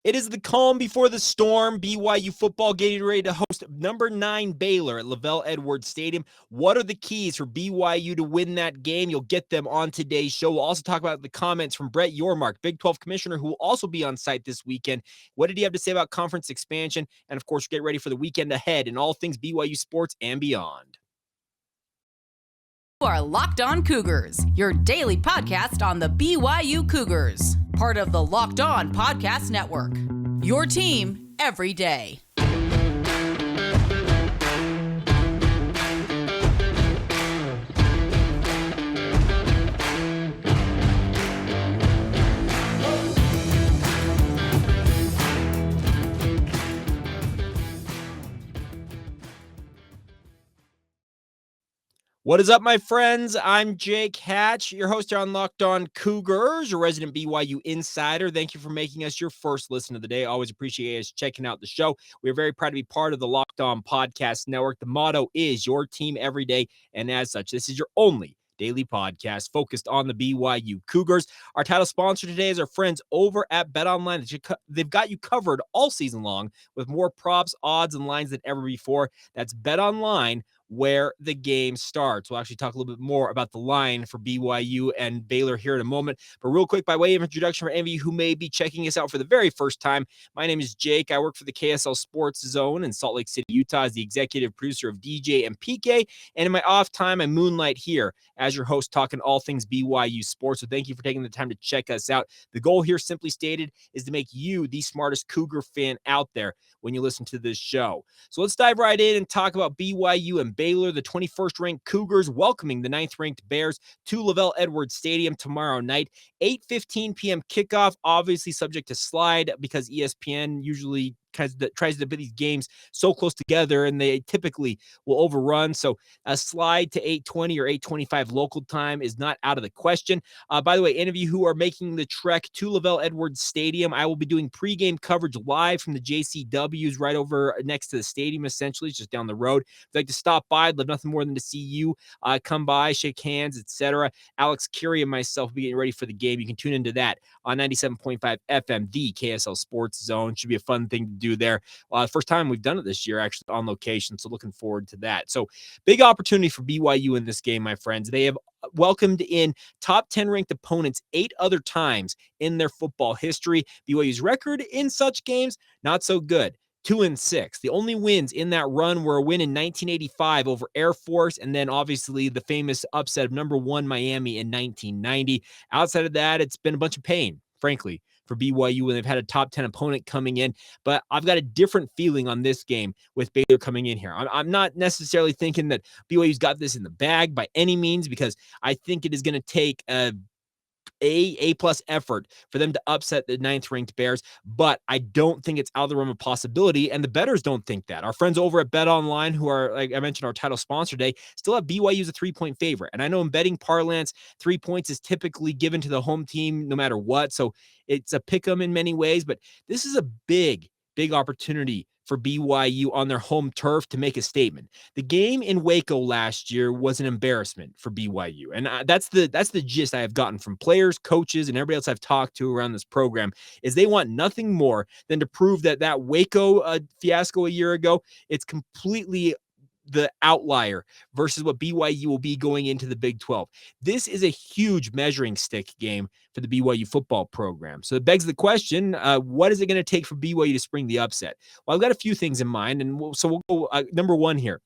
It is the calm before the storm. BYU football getting ready to host number 9 Baylor at LaVell Edwards Stadium. What are the keys for BYU to win that game? You'll get them on today's show. We'll also talk about the comments from Brett Yormark, Big 12 commissioner, who will also be on site this weekend. What did he have to say about conference expansion? And of course, get ready for the weekend ahead and all things BYU sports and beyond. You are Locked On Cougars, your daily podcast on the BYU Cougars, part of the Locked On Podcast Network, your team every day. What is up, my friends? I'm Jake Hatch, your host here on Locked On Cougars, your resident BYU insider. Thank you for making us your first listen of the day. Always appreciate us checking out the show. We are very proud to be part of the Locked On Podcast Network. The motto is your team every day, and as such, this is your only daily podcast focused on the BYU Cougars. Our title sponsor today is our friends over at BetOnline. They've got you covered all season long with more props, odds, and lines than ever before. That's BetOnline, where the game starts. We'll actually talk a little bit more about the line for BYU and Baylor here in a moment. But real quick, by way of introduction for any of you who may be checking us out for the very first time, my name is Jake. I work for the KSL Sports Zone in Salt Lake City, Utah, as the executive producer of DJ and PK. And in my off time, I moonlight here as your host, talking all things BYU sports. So thank you for taking the time to check us out. The goal here, simply stated, is to make you the smartest Cougar fan out there when you listen to this show. So let's dive right in and talk about BYU and Baylor, the 21st ranked Cougars welcoming the 9th ranked Bears to LaVell Edwards Stadium tomorrow night. 8:15 p.m. kickoff, obviously subject to slide because ESPN usually tries to put these games so close together, and they typically will overrun. So a slide to 8:20 or 8:25 local time is not out of the question. By the way, any of you who are making the trek to LaVell Edwards Stadium, I will be doing pregame coverage live from the JCWs right over next to the stadium, essentially. It's just down the road. If you'd like to stop by, I'd love nothing more than to see you. Come by, shake hands, etc. Alex Curie and myself will be getting ready for the game. You can tune into that on 97.5 FM, the KSL Sports Zone. Should be a fun thing to do there. First time we've done it this year, actually, on location, so looking forward to that. So big opportunity for BYU in this game, my friends. They have welcomed in top 10 ranked opponents 8 other times in their football history. BYU's record in such games, not so good. 2-6. The only wins in that run were a win in 1985 over Air Force, and then obviously the famous upset of number 1 Miami in 1990. Outside of that, it's been a bunch of pain, frankly, for BYU when they've had a top 10 opponent coming in. But I've got a different feeling on this game with Baylor coming in here. I'm not necessarily thinking that BYU's got this in the bag by any means, because I think it is going to take A-plus effort for them to upset the 9th ranked Bears, but I don't think it's out of the realm of possibility, and the bettors don't think that. Our friends over at BetOnline, who are, like I mentioned, our title sponsor today, still have BYU as a 3-point favorite. And I know in betting parlance, 3 points is typically given to the home team no matter what, so it's a pick 'em in many ways, but this is a big opportunity for BYU on their home turf to make a statement. The game in Waco last year was an embarrassment for BYU. And that's the gist I have gotten from players, coaches, and everybody else I've talked to around this program, is they want nothing more than to prove that Waco fiasco a year ago, it's completely the outlier versus what BYU will be going into the Big 12. This is a huge measuring stick game for the BYU football program. So it begs the question, what is it going to take for BYU to spring the upset? Well, I've got a few things in mind, and we'll go number one here.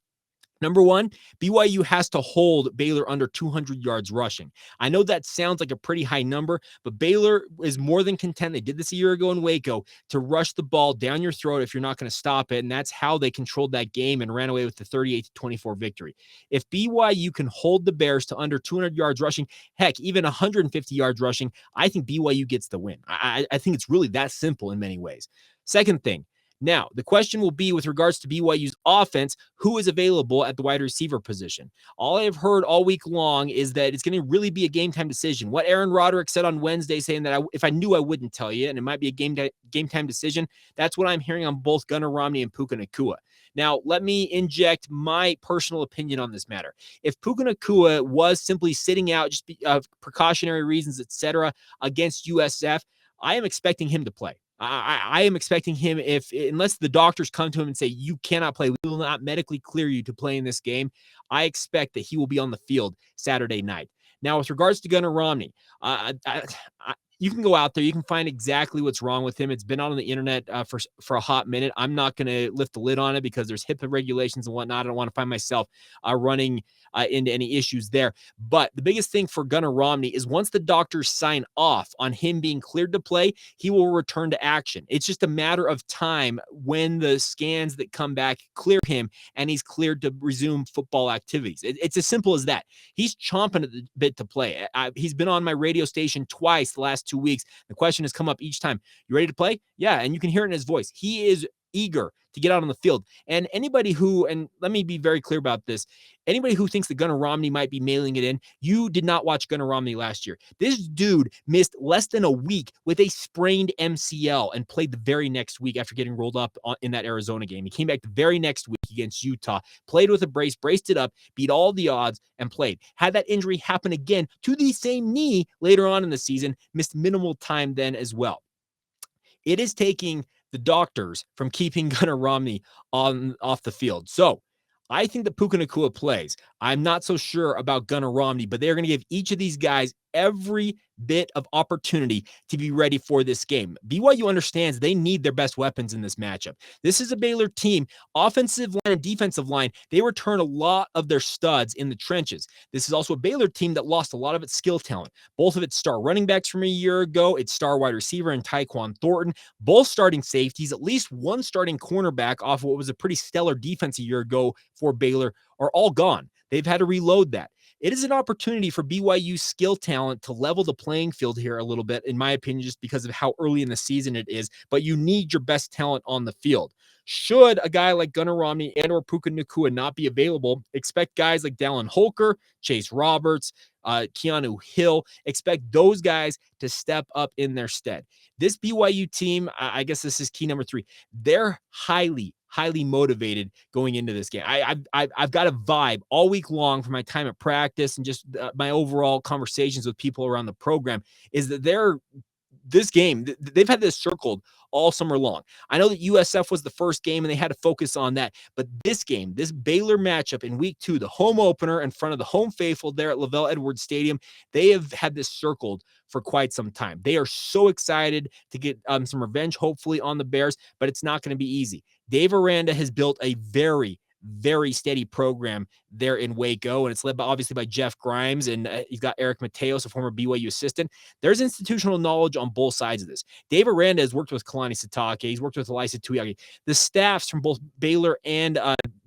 Number one, BYU has to hold Baylor under 200 yards rushing. I know that sounds like a pretty high number, but Baylor is more than content. They did this a year ago in Waco to rush the ball down your throat if you're not going to stop it, and that's how they controlled that game and ran away with the 38-24 victory. If BYU can hold the Bears to under 200 yards rushing, heck, even 150 yards rushing, I think BYU gets the win. I think it's really that simple in many ways. Second thing, now, the question will be with regards to BYU's offense, who is available at the wide receiver position? All I have heard all week long is that it's going to really be a game-time decision. What Aaron Roderick said on Wednesday, saying that if I knew, I wouldn't tell you, and it might be a game-time decision, that's what I'm hearing on both Gunnar Romney and Puka Nacua. Now, let me inject my personal opinion on this matter. If Puka Nacua was simply sitting out just precautionary reasons, etc., against USF, I am expecting him to play. I am expecting him, unless the doctors come to him and say, you cannot play, we will not medically clear you to play in this game, I expect that he will be on the field Saturday night. Now, with regards to Gunnar Romney, you can go out there. You can find exactly what's wrong with him. It's been on the internet for a hot minute. I'm not going to lift the lid on it because there's HIPAA regulations and whatnot. I don't want to find myself running into any issues there. But the biggest thing for Gunnar Romney is once the doctors sign off on him being cleared to play, he will return to action. It's just a matter of time when the scans that come back clear him and he's cleared to resume football activities. It's as simple as that. He's chomping at the bit to play. He's been on my radio station twice the last 2 weeks. The question has come up each time. You ready to play? Yeah. And you can hear it in his voice. He is eager to get out on the field. And anybody who, and let me be very clear about this, anybody who thinks that Gunnar Romney might be mailing it in, you did not watch Gunnar Romney last year. This dude missed less than a week with a sprained MCL and played the very next week after getting rolled up in that Arizona game. He came back the very next week against Utah, played with a brace, braced it up, beat all the odds, and played. Had that injury happen again to the same knee later on in the season, missed minimal time then as well. It is taking the doctors from keeping Gunnar Romney off the field. So I think that Puka Nacua plays. I'm not so sure about Gunnar Romney, but they're going to give each of these guys every bit of opportunity to be ready for this game. BYU understands they need their best weapons in this matchup. This is a Baylor team, offensive line and defensive line. They return a lot of their studs in the trenches. This is also a Baylor team that lost a lot of its skill talent. Both of its star running backs from a year ago, its star wide receiver and Tyquan Thornton, both starting safeties, at least one starting cornerback off of what was a pretty stellar defense a year ago for Baylor, are all gone. They've had to reload that. It is an opportunity for BYU skill talent to level the playing field here a little bit, in my opinion, just because of how early in the season it is, but you need your best talent on the field. Should a guy like Gunnar Romney and or Puka Nacua not be available, expect guys like Dallin Holker, Chase Roberts, Keanu Hill, expect those guys to step up in their stead. This BYU team, I guess this is key number 3, they're highly motivated going into this game. I've got a vibe all week long from my time at practice and just my overall conversations with people around the program is that they've had this circled all summer long. I know that USF was the first game and they had to focus on that, but this game, this Baylor matchup in week 2, the home opener in front of the home faithful there at LaVell Edwards Stadium, they have had this circled for quite some time. They are so excited to get some revenge, hopefully, on the Bears, but it's not going to be easy. Dave Aranda has built a very steady program there in Waco, and it's led obviously by Jeff Grimes, and you've got Eric Mateos, a former BYU assistant. There's institutional knowledge on both sides of this. Dave Aranda has worked with Kalani Sitake. He's worked with Elisa Tuyagi. The staffs from both Baylor and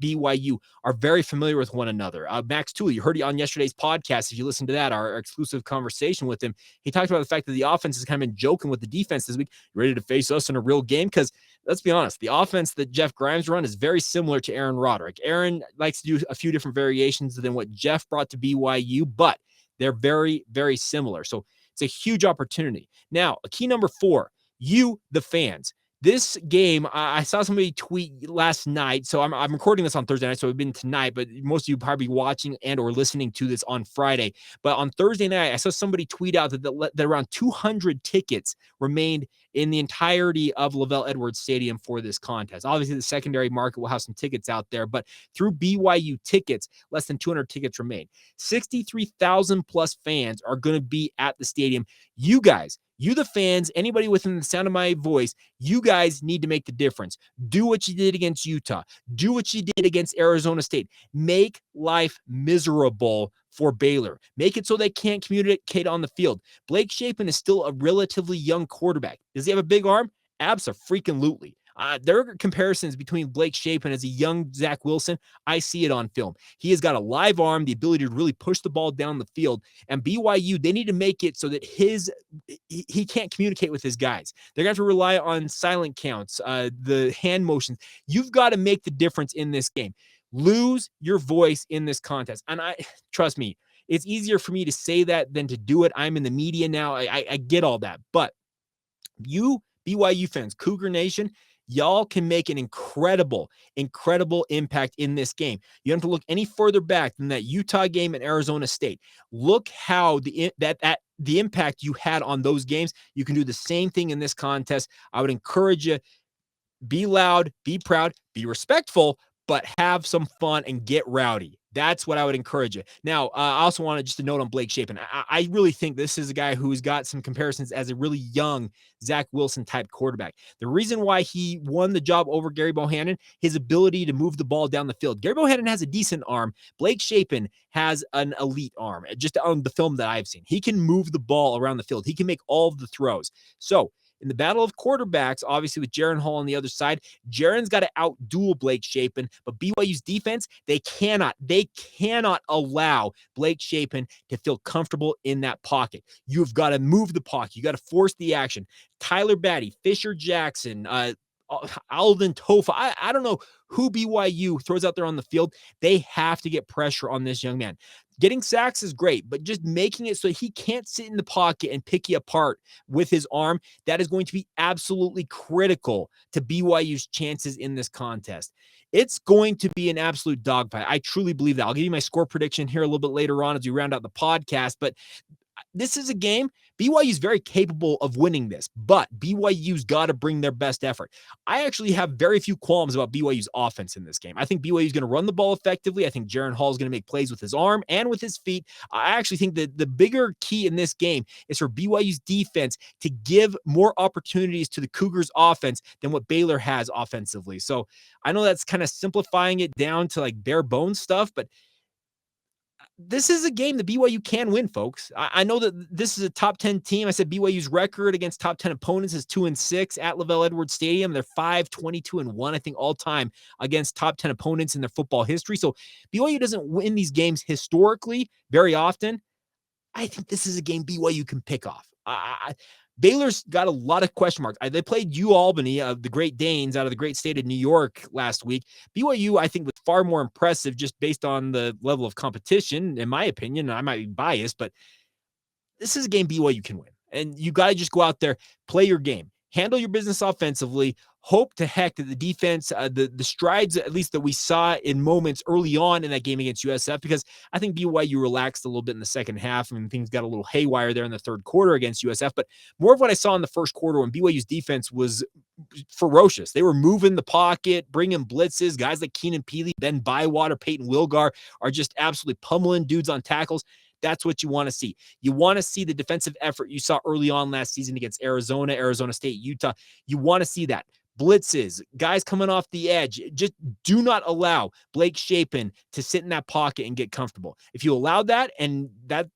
BYU are very familiar with one another. Max Tooley, you heard it on yesterday's podcast. If you listen to that, our exclusive conversation with him, he talked about the fact that the offense has kind of been joking with the defense this week. You ready to face us in a real game? Because let's be honest, the offense that Jeff Grimes run is very similar to Aaron Roderick. Aaron likes to do a few different variations than what Jeff brought to BYU, but they're very similar. So it's a huge opportunity. Now, a key number 4, you, the fans. This game, I saw somebody tweet last night, so I'm recording this on Thursday night, so it's been tonight, but most of you probably watching and or listening to this on Friday. But on Thursday night, I saw somebody tweet out that around 200 tickets remained in the entirety of LaVell Edwards Stadium for this contest. Obviously, the secondary market will have some tickets out there, but through BYU tickets, less than 200 tickets remain. 63,000 plus fans are going to be at the stadium. You guys, you the fans, anybody within the sound of my voice, you guys need to make the difference. Do what you did against Utah. Do what you did against Arizona State. Make life miserable for Baylor. Make it so they can't communicate on the field. Blake Shapen is still a relatively young quarterback. Does he have a big arm? Abso-freaking-lutely. There are comparisons between Blake Shapen as a young Zach Wilson. I see it on film. He has got a live arm, the ability to really push the ball down the field. And BYU, they need to make it so that he can't communicate with his guys. They're going to have to rely on silent counts, the hand motions. You've got to make the difference in this game. Lose your voice in this contest. And trust me, it's easier for me to say that than to do it. I'm in the media now. I get all that. But you, BYU fans, Cougar Nation, Y'all can make an incredible impact in this game. You don't have to look any further back than that Utah game at Arizona State. Look how the impact you had on those games. You can do the same thing in this contest. I would encourage you, be loud, be proud, be respectful, but have some fun and get rowdy. That's what I would encourage you. Now, I also wanted just to note on Blake Shapen. I really think this is a guy who's got some comparisons as a really young Zach Wilson type quarterback. The reason why he won the job over Gary Bohannon, his ability to move the ball down the field. Gary Bohannon has a decent arm. Blake Shapen has an elite arm. Just on the film that I've seen, he can move the ball around the field. He can make all of the throws. So in the battle of quarterbacks, obviously with Jaren Hall on the other side, Jaren's got to out-duel Blake Shapen, but BYU's defense, they cannot allow Blake Shapen to feel comfortable in that pocket. You've got to move the pocket. You got to force the action. Tyler Batty, Fisher Jackson, Alden Tofa. I don't know who BYU throws out there on the field. They have to get pressure on this young man. Getting sacks is great, but just making it so he can't sit in the pocket and pick you apart with his arm, that is going to be absolutely critical to BYU's chances in this contest. It's going to be an absolute dogfight. I truly believe that. I'll give you my score prediction here a little bit later on as we round out the podcast, but this is a game. BYU is very capable of winning this, but BYU's got to bring their best effort. I actually have very few qualms about BYU's offense in this game. I think BYU is going to run the ball effectively. I think Jaren Hall is going to make plays with his arm and with his feet. I actually think that the bigger key in this game is for BYU's defense to give more opportunities to the Cougars offense than what Baylor has offensively. So I know that's kind of simplifying it down to like bare bones stuff, but this is a game that BYU can win, folks. I know that this is a top 10 team. I said BYU's record against top 10 opponents is 2-6 at LaVell Edwards Stadium. They're 5-22-1, I think, all time against top 10 opponents in their football history. So BYU doesn't win these games historically very often. I think this is a game BYU can pick off. Baylor's got a lot of question marks. They played UAlbany, the Great Danes, out of the great state of New York last week. BYU, I think, was far more impressive just based on the level of competition, in my opinion. I might be biased, but this is a game BYU can win. And you got to just go out there, play your game, handle your business offensively, hope to heck that the defense, the strides, at least that we saw in moments early on in that game against USF, because I think BYU relaxed a little bit in the second half and things got a little haywire there in the third quarter against USF. But more of what I saw in the first quarter when BYU's defense was ferocious. They were moving the pocket, bringing blitzes. Guys like Keenan Peely, Ben Bywater, Peyton Wilgar are just absolutely pummeling dudes on tackles. That's what you want to see. You want to see the defensive effort you saw early on last season against Arizona, Arizona State, Utah. You want to see that. Blitzes, guys coming off the edge. Just do not allow Blake Shapen to sit in that pocket and get comfortable. If you allow that, and that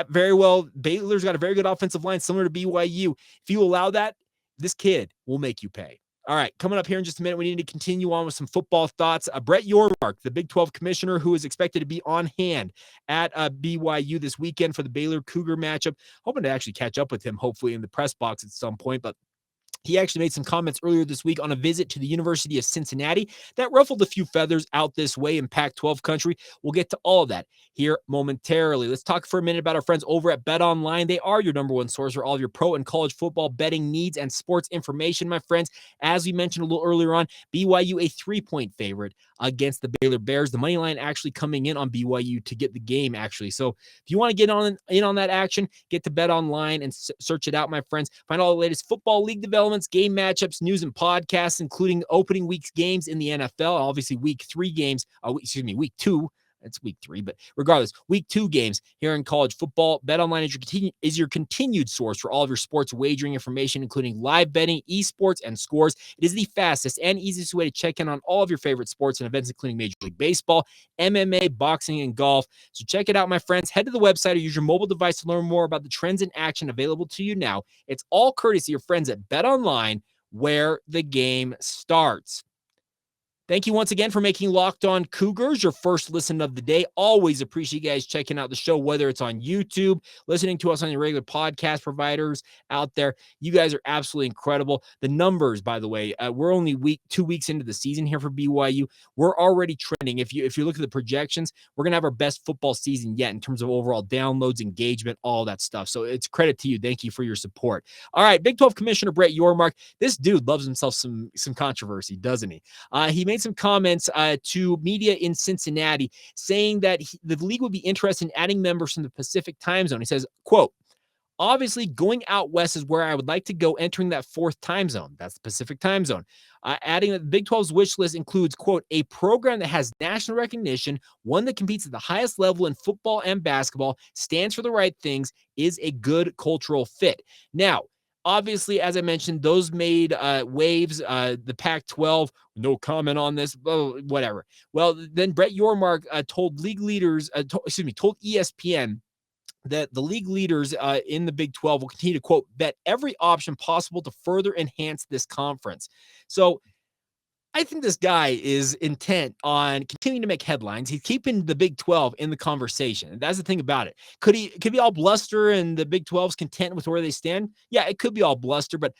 very well, Baylor's got a very good offensive line similar to BYU. If you allow that, this kid will make you pay. All right, coming up here in just a minute, we need to continue on with some football thoughts. Brett Yormark, the Big 12 commissioner, who is expected to be on hand at BYU this weekend for the Baylor Cougar matchup. Hoping to actually catch up with him, hopefully, in the press box at some point, but he actually made some comments earlier this week on a visit to the University of Cincinnati that ruffled a few feathers out this way in Pac-12 country. We'll get to all of that here momentarily. Let's talk for a minute about our friends over at BetOnline. They are your number one source for all of your pro and college football betting needs and sports information, my friends. As we mentioned a little earlier on, BYU a 3-point favorite against the Baylor Bears. The money line actually coming in on BYU to get the game, actually. So if you want to get in on that action, get to BetOnline and search it out, my friends. Find all the latest football league developments, game matchups, news, and podcasts, including opening week's games in the NFL. Obviously, week 2. It's week 3, but regardless, week 2 games here in college football. BetOnline is your continued source for all of your sports wagering information, including live betting, esports, and scores. It is the fastest and easiest way to check in on all of your favorite sports and events, including Major League Baseball, MMA, boxing, and golf. So check it out, my friends. Head to the website or use your mobile device to learn more about the trends in action available to you now. It's all courtesy of your friends at BetOnline, where the game starts. Thank you once again for making Locked On Cougars your first listen of the day. Always appreciate you guys checking out the show, whether it's on YouTube, listening to us on your regular podcast providers out there. You guys are absolutely incredible. The numbers, by the way, we're only 2 weeks into the season here for BYU. We're already trending. If you look at the projections, we're going to have our best football season yet in terms of overall downloads, engagement, all that stuff. So it's credit to you. Thank you for your support. All right, Big 12 Commissioner Brett Yormark. This dude loves himself some controversy, doesn't he? He made some comments to media in Cincinnati saying that the league would be interested in adding members from the Pacific time zone. He says, quote, obviously, going out west is where I would like to go, entering that fourth time zone. That's the Pacific time zone. Adding that the Big 12's wish list includes, quote, a program that has national recognition, one that competes at the highest level in football and basketball, stands for the right things, is a good cultural fit. Now, obviously, as I mentioned, those made waves. The Pac-12, no comment on this, whatever. Well, then Brett Yormark told told ESPN that the league leaders in the Big 12 will continue to, quote, bet every option possible to further enhance this conference. So I think this guy is intent on continuing to make headlines. He's keeping the Big 12 in the conversation. And that's the thing about it. Could be all bluster and the Big 12's content with where they stand? Yeah, it could be all bluster, but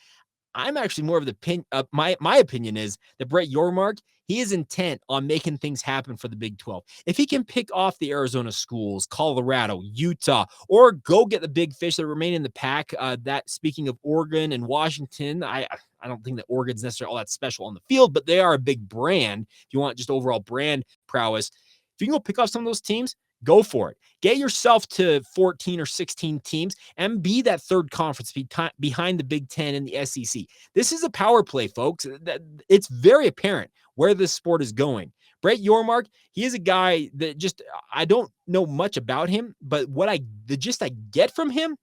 I'm actually more of the opinion. My opinion is that Brett Yormark, he is intent on making things happen for the Big 12. If he can pick off the Arizona schools, Colorado, Utah, or go get the big fish that remain in the pack, that speaking of Oregon and Washington, I don't think that Oregon's necessarily all that special on the field, but they are a big brand. If you want just overall brand prowess, if you can go pick off some of those teams, go for it. Get yourself to 14 or 16 teams and be that third conference behind the Big Ten and the SEC. This is a power play, folks. It's very apparent where this sport is going. Brett Yormark, he is a guy that I don't know much about him, but the gist I get from him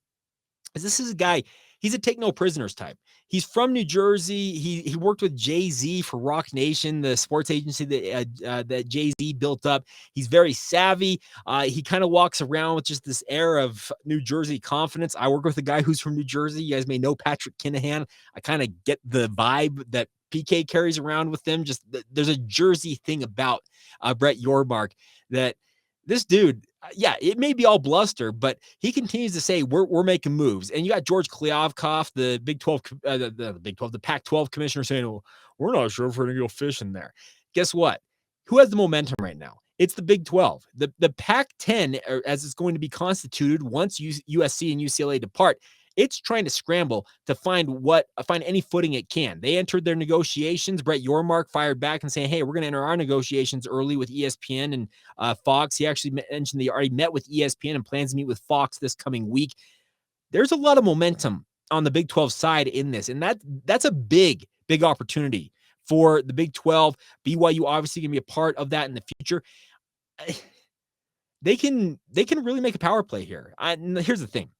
is this is a guy, he's a take no prisoners type. He's from New Jersey. He worked with Jay-Z for Rock Nation, the sports agency that Jay-Z built up. He's very savvy. He kind of walks around with just this air of New Jersey confidence. I work with a guy who's from New Jersey. You guys may know Patrick Kinahan. I kind of get the vibe that PK carries around with them. Just there's a Jersey thing about Brett Yormark that this dude, yeah, it may be all bluster, but he continues to say we're making moves. And you got George Kliavkoff, the Big 12, the Pac-12 commissioner, saying, "Well, we're not sure if we're going to go fishing there." Guess what? Who has the momentum right now? It's the Big 12. The Pac-10, as it's going to be constituted once USC and UCLA depart, it's trying to scramble to find any footing it can. They entered their negotiations. Brett Yormark fired back and saying, hey, we're going to enter our negotiations early with ESPN and Fox. He actually mentioned he already met with ESPN and plans to meet with Fox this coming week. There's a lot of momentum on the Big 12 side in this, and that's a big, big opportunity for the Big 12. BYU obviously going to be a part of that in the future. They can really make a power play here. Here's the thing.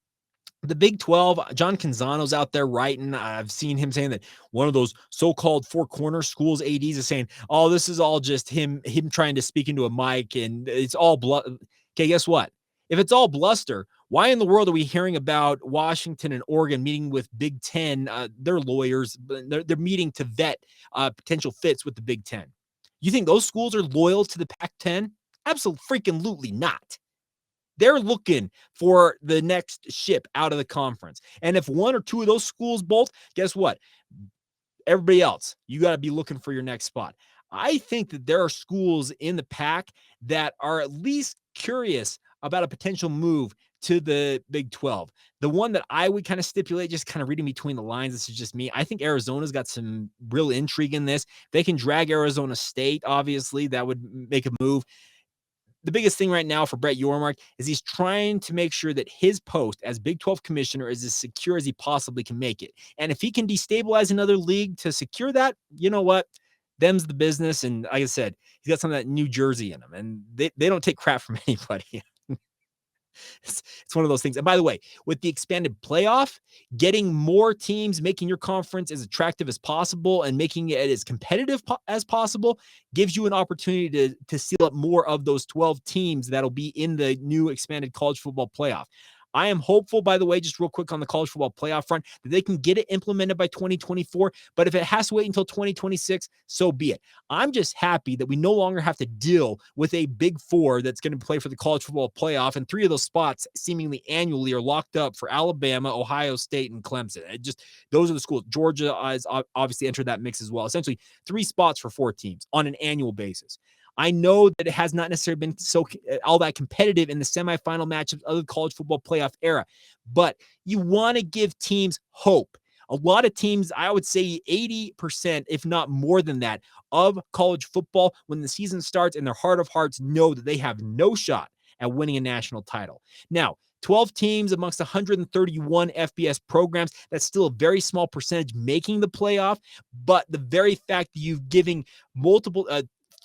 The Big 12, John Canzano's out there writing. I've seen him saying that one of those so-called four corner schools ADs is saying, oh, this is all just him trying to speak into a mic and it's all Okay, guess what? If it's all bluster, why in the world are we hearing about Washington and Oregon meeting with Big Ten? They're lawyers. They're meeting to vet potential fits with the Big Ten. You think those schools are loyal to the Pac-10? Absolutely not. They're looking for the next ship out of the conference. And if one or two of those schools bolt, guess what? Everybody else, you got to be looking for your next spot. I think that there are schools in the pack that are at least curious about a potential move to the Big 12. The one that I would kind of stipulate, just kind of reading between the lines, this is just me. I think Arizona's got some real intrigue in this. They can drag Arizona State, obviously. That would make a move. The biggest thing right now for Brett Yormark is he's trying to make sure that his post as Big 12 commissioner is as secure as he possibly can make it. And if he can destabilize another league to secure that, you know what? Them's the business. And like I said, he's got some of that New Jersey in him, and they don't take crap from anybody. It's one of those things. And by the way, with the expanded playoff, getting more teams, making your conference as attractive as possible and making it as competitive as possible gives you an opportunity to seal up more of those 12 teams that'll be in the new expanded college football playoff. I am hopeful, by the way, just real quick on the college football playoff front, that they can get it implemented by 2024. But if it has to wait until 2026, so be it. I'm just happy that we no longer have to deal with a big four that's going to play for the college football playoff. And 3 of those spots seemingly annually are locked up for Alabama, Ohio State, and Clemson. Those are the schools. Georgia has obviously entered that mix as well. Essentially 3 spots for 4 teams on an annual basis. I know that it has not necessarily been all that competitive in the semifinal matchups of the college football playoff era, but you want to give teams hope. A lot of teams, I would say 80%, if not more than that, of college football, when the season starts, in their heart of hearts, know that they have no shot at winning a national title. Now, 12 teams amongst 131 FBS programs, that's still a very small percentage making the playoff, but the very fact that you've giving multiple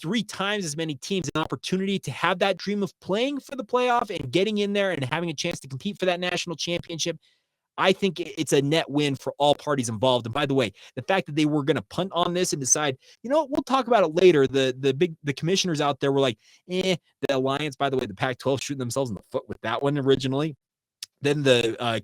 3 times as many teams an opportunity to have that dream of playing for the playoff and getting in there and having a chance to compete for that national championship, I think it's a net win for all parties involved. And by the way, the fact that they were going to punt on this and decide, we'll talk about it later. The commissioners out there were like, the Alliance, by the way, the Pac-12 shooting themselves in the foot with that one originally. Then the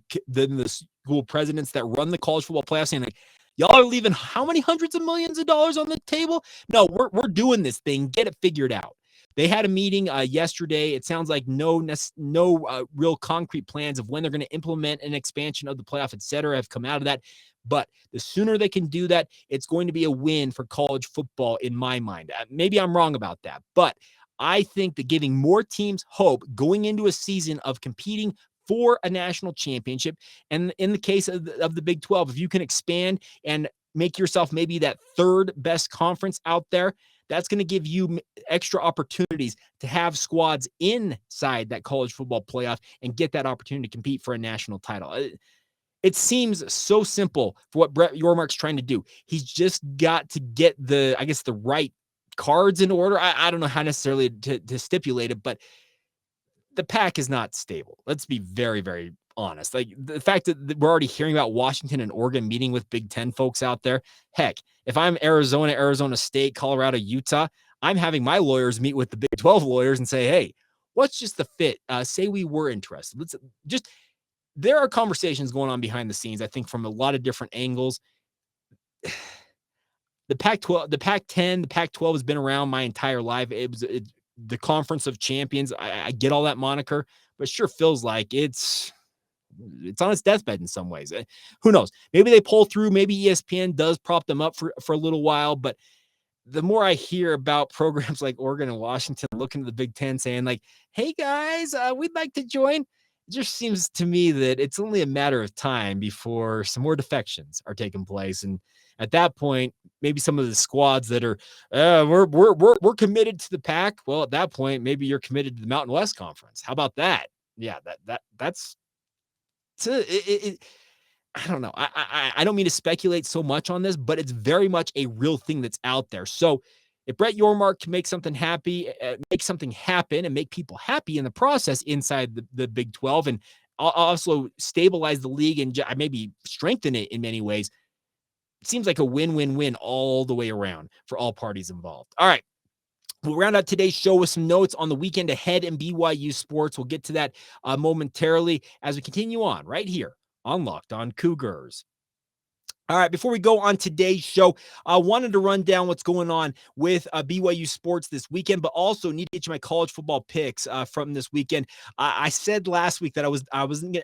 school presidents that run the college football playoff saying, like, y'all are leaving how many hundreds of millions of dollars on the table? No, we're doing this thing. Get it figured out. They had a meeting yesterday. It sounds like no real concrete plans of when they're going to implement an expansion of the playoff, et cetera, have come out of that. But the sooner they can do that, it's going to be a win for college football in my mind. Maybe I'm wrong about that, but I think that giving more teams hope going into a season of competing for a national championship, and in the case of the Big 12, if you can expand and make yourself maybe that 3rd best conference out there, that's going to give you extra opportunities to have squads inside that college football playoff and get that opportunity to compete for a national title. It seems so simple for what Brett Yormark's trying to do. He's just got to get the right cards in order. I don't know how necessarily to stipulate it, but the pack is not stable. Let's be very, very honest. Like, the fact that we're already hearing about Washington and Oregon meeting with Big Ten folks out there. Heck, if I'm Arizona State, Colorado, Utah, I'm having my lawyers meet with the Big 12 lawyers and say, hey, what's just the fit? Say we were interested. There are conversations going on behind the scenes, I think, from a lot of different angles. The Pac-12, the Pac-10, the Pac-12 has been around my entire life. The Conference of Champions. I get all that moniker, but it sure feels like it's on its deathbed in some ways. Who knows? Maybe they pull through. Maybe ESPN does prop them up for a little while. But the more I hear about programs like Oregon and Washington looking to the Big Ten saying, like, hey, guys, we'd like to join, it just seems to me that it's only a matter of time before some more defections are taking place. And at that point, maybe some of the squads that are we're committed to the Pac. Well, at that point, maybe you're committed to the Mountain West Conference. How about that? Yeah, that's it. I don't know. I don't mean to speculate so much on this, but it's very much a real thing that's out there. So if Brett Yormark can make something happen and make people happy in the process inside the Big 12, and also stabilize the league and maybe strengthen it in many ways, it seems like a win-win-win all the way around for all parties involved. All right. We'll round out today's show with some notes on the weekend ahead in BYU sports. We'll get to that momentarily as we continue on right here on Locked On Cougars. All right, before we go on today's show, I wanted to run down what's going on with BYU sports this weekend, but also need to get you my college football picks from this weekend. I said last week that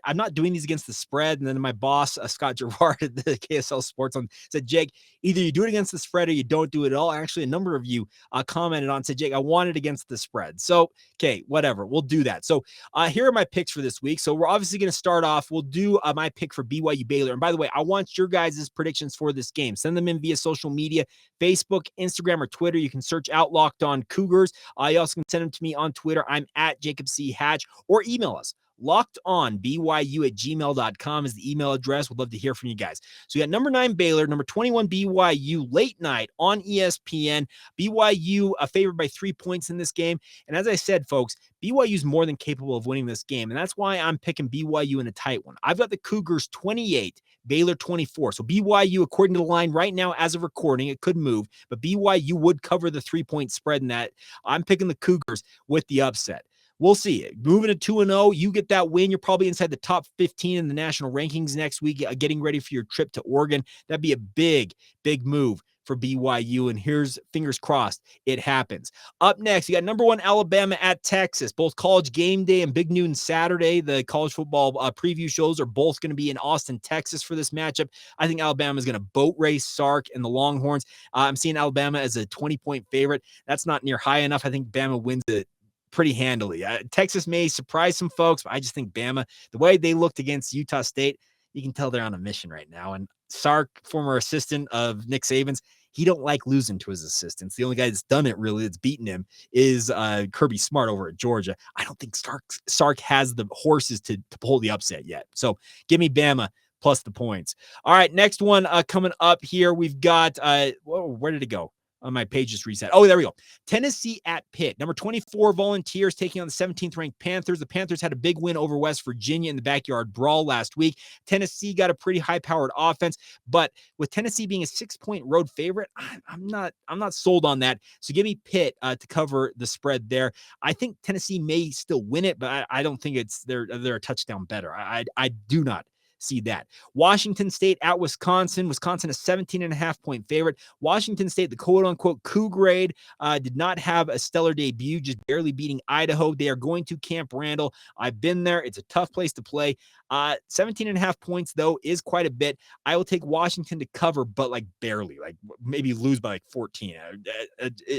I'm not doing these against the spread, and then my boss Scott Gerard at the KSL Sports said, Jake, either you do it against the spread or you don't do it at all. Actually, a number of you commented on, said, Jake, I want it against the spread. So, okay, whatever, we'll do that. So here are my picks for this week. So we're obviously going to start off. We'll do my pick for BYU Baylor. And by the way, I want your guys' predictions for this game. Send them in via social media, Facebook, Instagram, or Twitter. You can search out Locked On Cougars. You also can send them to me on Twitter. I'm at Jacob C. Hatch, or email us. LockedOnBYU@gmail.com is the email address. We'd love to hear from you guys. So we got number 9 Baylor, number 21 BYU, late night on ESPN. BYU favored by 3 points in this game. And as I said, folks, BYU is more than capable of winning this game. And that's why I'm picking BYU in a tight one. I've got the Cougars 28, Baylor 24. So BYU, according to the line right now as of recording, it could move, but BYU would cover the 3-point spread in that. I'm picking the Cougars with the upset. we'll see. Moving to 2-0, you get that win. You're probably inside the top 15 in the national rankings next week, getting ready for your trip to Oregon. That'd be a big, big move for BYU, and here's fingers crossed it happens. Up next, you got number 1 Alabama at Texas, both College Game Day and Big Noon Saturday. The college football preview shows are both going to be in Austin, Texas for this matchup. I think Alabama is going to boat race Sark and the Longhorns. I'm seeing Alabama as a 20-point favorite. That's not near high enough. I think Bama wins it pretty handily. Texas may surprise some folks, but I just think Bama, the way they looked against Utah State, you can tell they're on a mission right now. And Sark, former assistant of Nick Saban's, he don't like losing to his assistants. The only guy that's done it really, that's beaten him, is Kirby Smart over at Georgia. I don't think Sark has the horses to pull the upset yet. So give me Bama plus the points. All right, next one coming up here. We've got, where did it go? My page just reset. Oh, there we go. Tennessee at Pitt. Number 24 Volunteers taking on the 17th ranked Panthers. The Panthers had a big win over West Virginia in the backyard brawl last week. Tennessee got a pretty high-powered offense, but with Tennessee being a 6-point road favorite, I'm not sold on that. So give me Pitt to cover the spread there. I think Tennessee may still win it, but I don't think they're a touchdown better. I do not see that. Washington State at Wisconsin. Wisconsin, a 17.5-point favorite. Washington State, the quote-unquote Cougar grade, did not have a stellar debut, just barely beating Idaho. They are going to Camp Randall. I've been there. It's a tough place to play. 17.5 points, though, is quite a bit. I will take Washington to cover, but like barely, like maybe lose by like 14.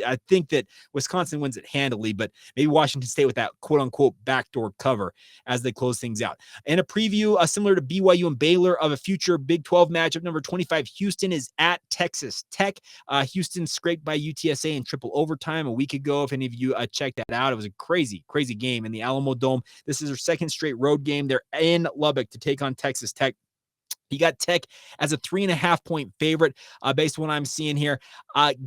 I think that Wisconsin wins it handily, but maybe Washington State with that quote-unquote backdoor cover as they close things out. In a preview similar to BYU and Baylor of a future Big 12 matchup, number 25 Houston is at Texas Tech. Houston scraped by UTSA in triple overtime a week ago. If any of you checked that out, it was a crazy game in the Alamo Dome. This is their second straight road game. They're in Lubbock to take on Texas Tech. You got Tech as a 3.5-point favorite based on what I'm seeing here.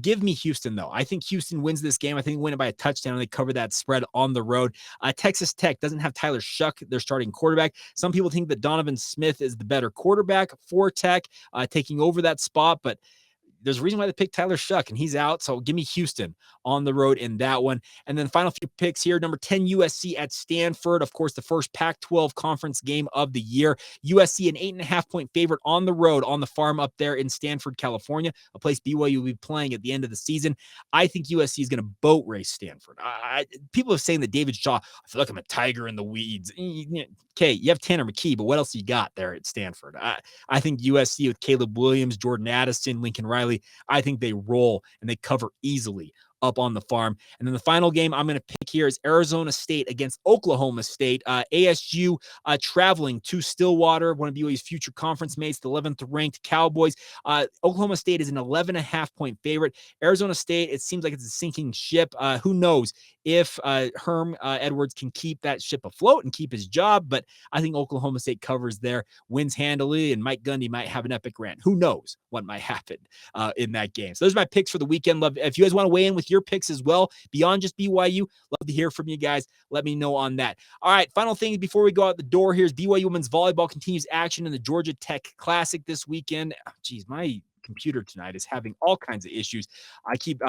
Give me Houston, though. I think Houston wins this game. I think they win it by a touchdown, and they cover that spread on the road. Texas Tech doesn't have Tyler Shuck, their starting quarterback. Some people think that Donovan Smith is the better quarterback for Tech, taking over that spot, but there's a reason why they picked Tyler Shuck, and he's out. So give me Houston on the road in that one. And then final few picks here. Number 10, USC at Stanford. Of course, the first Pac-12 conference game of the year. USC, an 8.5-point favorite on the road, on the farm up there in Stanford, California, a place BYU will be playing at the end of the season. I think USC is going to boat race Stanford. People are saying that David Shaw, I feel like I'm a tiger in the weeds. Okay, you have Tanner McKee, but what else you got there at Stanford? I think USC with Caleb Williams, Jordan Addison, Lincoln Riley, I think they roll and they cover easily up on the farm. And then the final game I'm going to pick here is Arizona State against Oklahoma State. ASU traveling to Stillwater, one of BYU's future conference mates, the 11th ranked Cowboys. Oklahoma State is an 11.5-point favorite. Arizona State, it seems like it's a sinking ship. Who knows if Herm Edwards can keep that ship afloat and keep his job, but I think Oklahoma State covers there, wins handily, and Mike Gundy might have an epic rant. Who knows what might happen in that game. So those are my picks for the weekend. Love if you guys want to weigh in with your picks as well, beyond just BYU, love to hear from you guys. Let me know on that. All right, final thing before we go out the door here is BYU women's volleyball continues action in the Georgia Tech Classic this weekend. Geez, my computer tonight is having all kinds of issues. I keep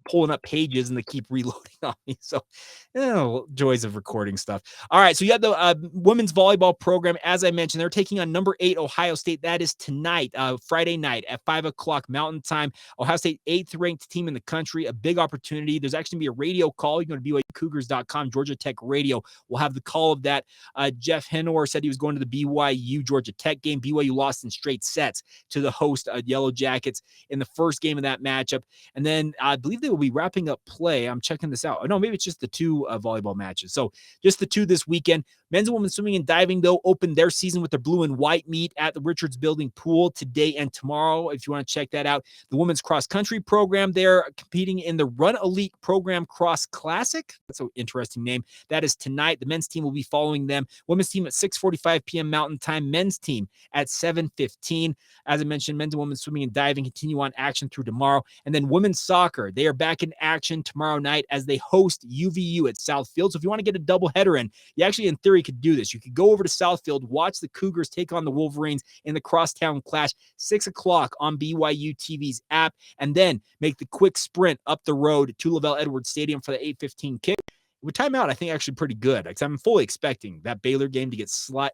pulling up pages and they keep reloading on me. So, joys of recording stuff. All right. So you have the women's volleyball program. As I mentioned, they're taking on number 8 Ohio State. That is tonight, Friday night at 5:00 Mountain Time. Ohio State, 8th ranked team in the country. A big opportunity. There's actually going to be a radio call. You can go to BYUCougars.com. Georgia Tech Radio will have the call of that. Jeff Henor said he was going to the BYU Georgia Tech game. BYU lost in straight sets to the host Yellow Jackets in the first game of that matchup. And then I believe they will be wrapping up play. I'm checking this out. Oh, no, maybe it's just the 2 volleyball matches. So just the 2 this weekend. Men's and women's swimming and diving, though, opened their season with their blue and white meet at the Richards Building Pool today and tomorrow, if you want to check that out. The women's cross-country program, they're competing in the Run Elite Program Cross Classic. That's an interesting name. That is tonight. The men's team will be following them. Women's team at 6:45 p.m. Mountain Time. Men's team at 7:15. As I mentioned, men's and women's swimming and diving continue on action through tomorrow. And then women's soccer, they are back in action tomorrow night as they host UVU at Southfield. So if you want to get a doubleheader in, you actually, in theory, could do this. You could go over to Southfield, watch the Cougars take on the Wolverines in the crosstown clash, 6:00 on BYU TV's app, and then make the quick sprint up the road to LaVell Edwards Stadium for the 8:15 kick with timeout, I think actually pretty good because I'm fully expecting that Baylor game to get slide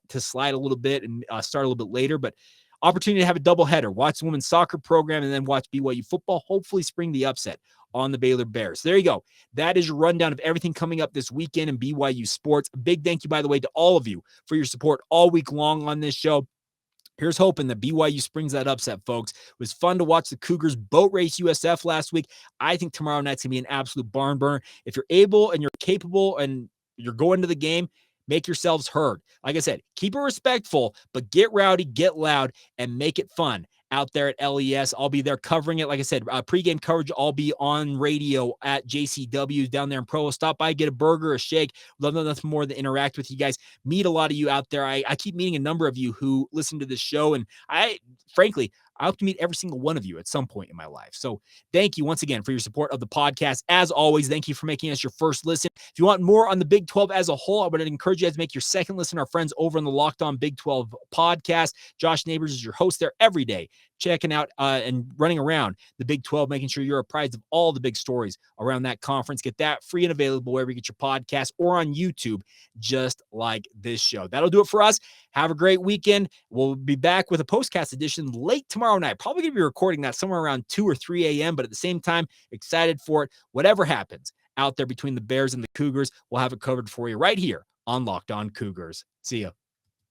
a little bit and start a little bit later. But opportunity to have a doubleheader, watch the women's soccer program, and then watch BYU football. Hopefully, spring the upset on the Baylor Bears. There you go. That is your rundown of everything coming up this weekend in BYU sports. A big thank you, by the way, to all of you for your support all week long on this show. Here's hoping that BYU springs that upset, folks. It was fun to watch the Cougars boat race USF last week. I think tomorrow night's going to be an absolute barn burner. If you're able and you're capable and you're going to the game, make yourselves heard. Like I said, keep it respectful, but get rowdy, get loud, and make it fun out there at LES. I'll be there covering it. Like I said, pregame coverage, I'll be on radio at JCW down there in Provo. Stop by, get a burger, a shake. Love nothing more than interact with you guys. Meet a lot of you out there. I keep meeting a number of you who listen to this show, and frankly, I hope to meet every single one of you at some point in my life. So thank you once again for your support of the podcast. As always, thank you for making us your first listen. If you want more on the Big 12 as a whole, I would encourage you guys to make your second listen. Our friends over on the Locked On Big 12 podcast. Josh Neighbors is your host there every day, checking out and running around the Big 12, making sure you're apprised of all the big stories around that conference. Get that free and available wherever you get your podcast or on YouTube, just like this show. That'll do it for us. Have a great weekend. We'll be back with a postcast edition late tomorrow night. Probably going to be recording that somewhere around 2 or 3 a.m., but at the same time, excited for it. Whatever happens out there between the Bears and the Cougars, we'll have it covered for you right here on Locked On Cougars. See ya.